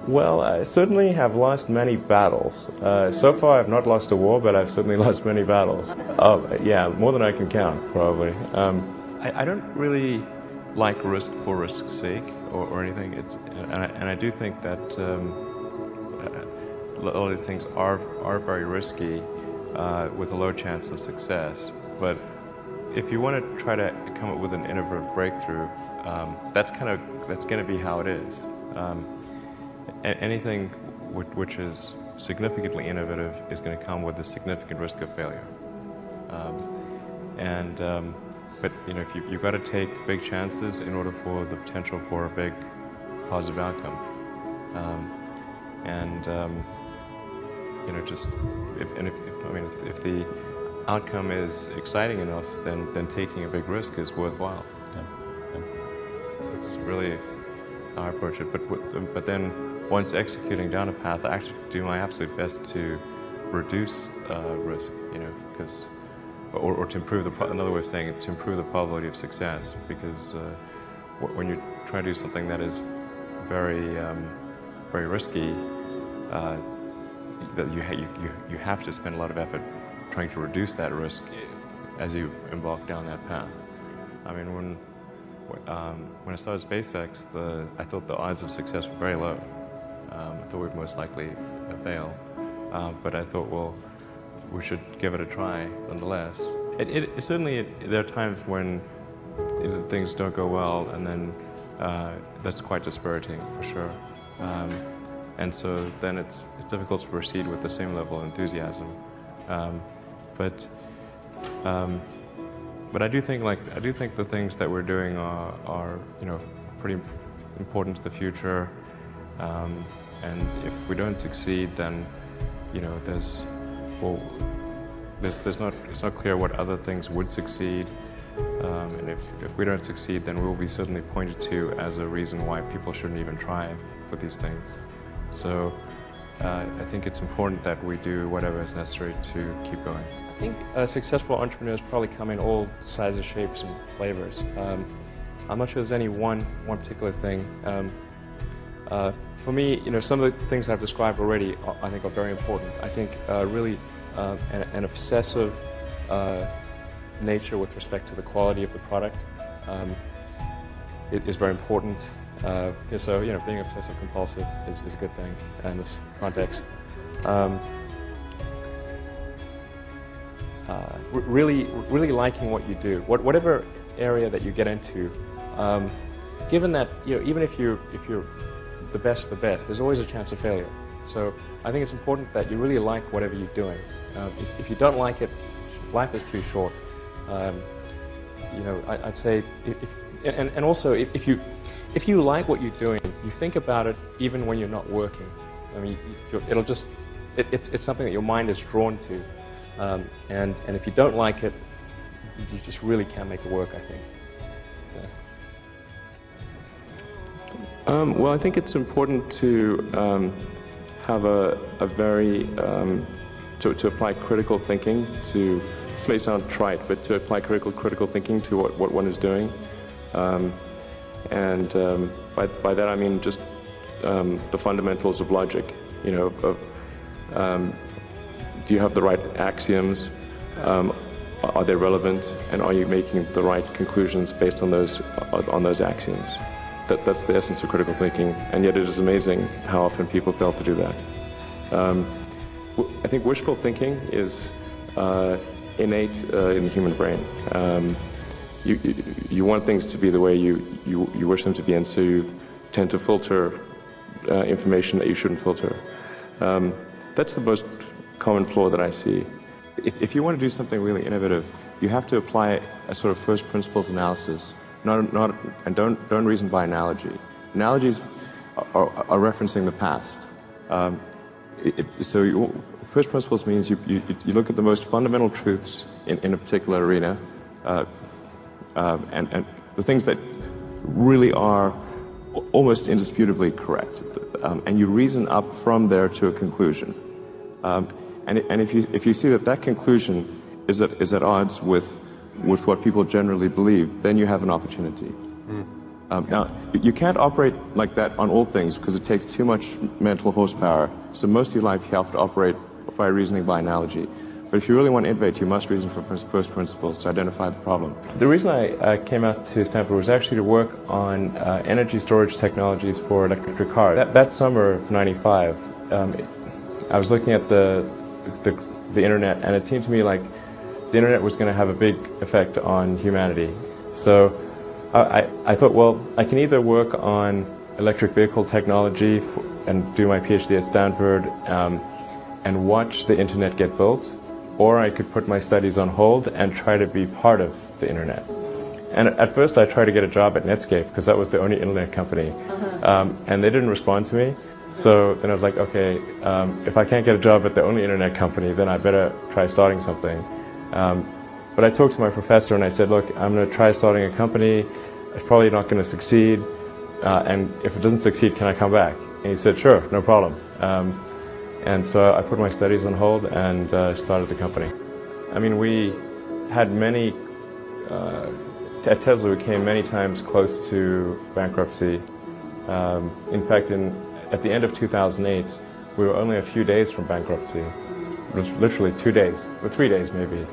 Well, I certainly have lost many battles. So far I've not lost a war, but I've certainly lost many battles. Oh, yeah, more than I can count, probably. I don't really like risk for risk's sake or anything. And I do think that a lot of things are very risky with a low chance of success. But if you want to try to come up with an innovative breakthrough, that's going to be how it is. Anything which is significantly innovative is going to come with a significant risk of failure. But if you've got to take big chances in order for the potential for a big positive outcome. If the outcome is exciting enough, then taking a big risk is worthwhile. It's really how I approach it. But then once executing down a path, I actually do my absolute best to reduce risk. Or to improve another way of saying it, to improve the probability of success. Because when you try to do something that is very risky, that you have to spend a lot of effort trying to reduce that risk as you embark down that path. I mean, when I started SpaceX, I thought the odds of success were very low. I thought we'd most likely fail, but I thought, well, we should give it a try nonetheless. Certainly there are times when things don't go well, and then that's quite dispiriting for sure. And so then it's difficult to proceed with the same level of enthusiasm. But I do think the things that we're doing are pretty important to the future. And if we don't succeed, then it's not clear what other things would succeed. And if we don't succeed, then we will be certainly pointed to as a reason why people shouldn't even try for these things. So I think it's important that we do whatever is necessary to keep going. I think successful entrepreneurs probably come in all sizes, shapes, and flavors. I'm not sure there's any one particular thing. For me, some of the things I've described already, I think, are very important. I think really an obsessive nature with respect to the quality of the product is very important. So being obsessive compulsive is a good thing in this context. Really liking what you do, whatever area that you get into. Given that even if you're the best, there's always a chance of failure. So I think it's important that you really like whatever you're doing. If you don't like it, life is too short. I'd say and also if you like what you're doing, you think about it even when you're not working. I mean, it's something that your mind is drawn to. And if you don't like it, you just really can't make it work, I think. Well, I think it's important to have a very to apply critical thinking to. This may sound trite, but to apply critical thinking to what one is doing, and by that I mean just the fundamentals of logic. Do you have the right axioms? Are they relevant? And are you making the right conclusions based on those axioms? That's the essence of critical thinking, and yet it is amazing how often people fail to do that. I think wishful thinking is innate in the human brain. You want things to be the way you wish them to be, and so you tend to filter information that you shouldn't filter. That's the most common flaw that I see. If you want to do something really innovative, you have to apply a sort of first principles analysis, and don't reason by analogy. Analogies are referencing the past. First principles means you look at the most fundamental truths in a particular arena, and the things that really are almost indisputably correct, and you reason up from there to a conclusion. And if you see that conclusion is at odds with what people generally believe, then you have an opportunity. Now, you can't operate like that on all things because it takes too much mental horsepower. So most of your life you have to operate by reasoning by analogy. But if you really want to innovate, you must reason from first principles to identify the problem. The reason I came out to Stanford was actually to work on energy storage technologies for electric cars. That summer of '95, I was looking at the internet, and it seemed to me like the internet was going to have a big effect on humanity. So I thought, well, I can either work on electric vehicle technology and do my PhD at Stanford and watch the internet get built, or I could put my studies on hold and try to be part of the internet. And at first I tried to get a job at Netscape because that was the only internet company, and they didn't respond to me. So then I was like, okay, if I can't get a job at the only internet company, then I better try starting something. But I talked to my professor and I said, look, I'm going to try starting a company. It's probably not going to succeed, and if it doesn't succeed, can I come back? And he said, sure, no problem. And so I put my studies on hold and started the company. I mean, we had many, at Tesla we came many times close to bankruptcy. In fact, at the end of 2008, we were only a few days from bankruptcy. It was literally 2 days, or 3 days maybe.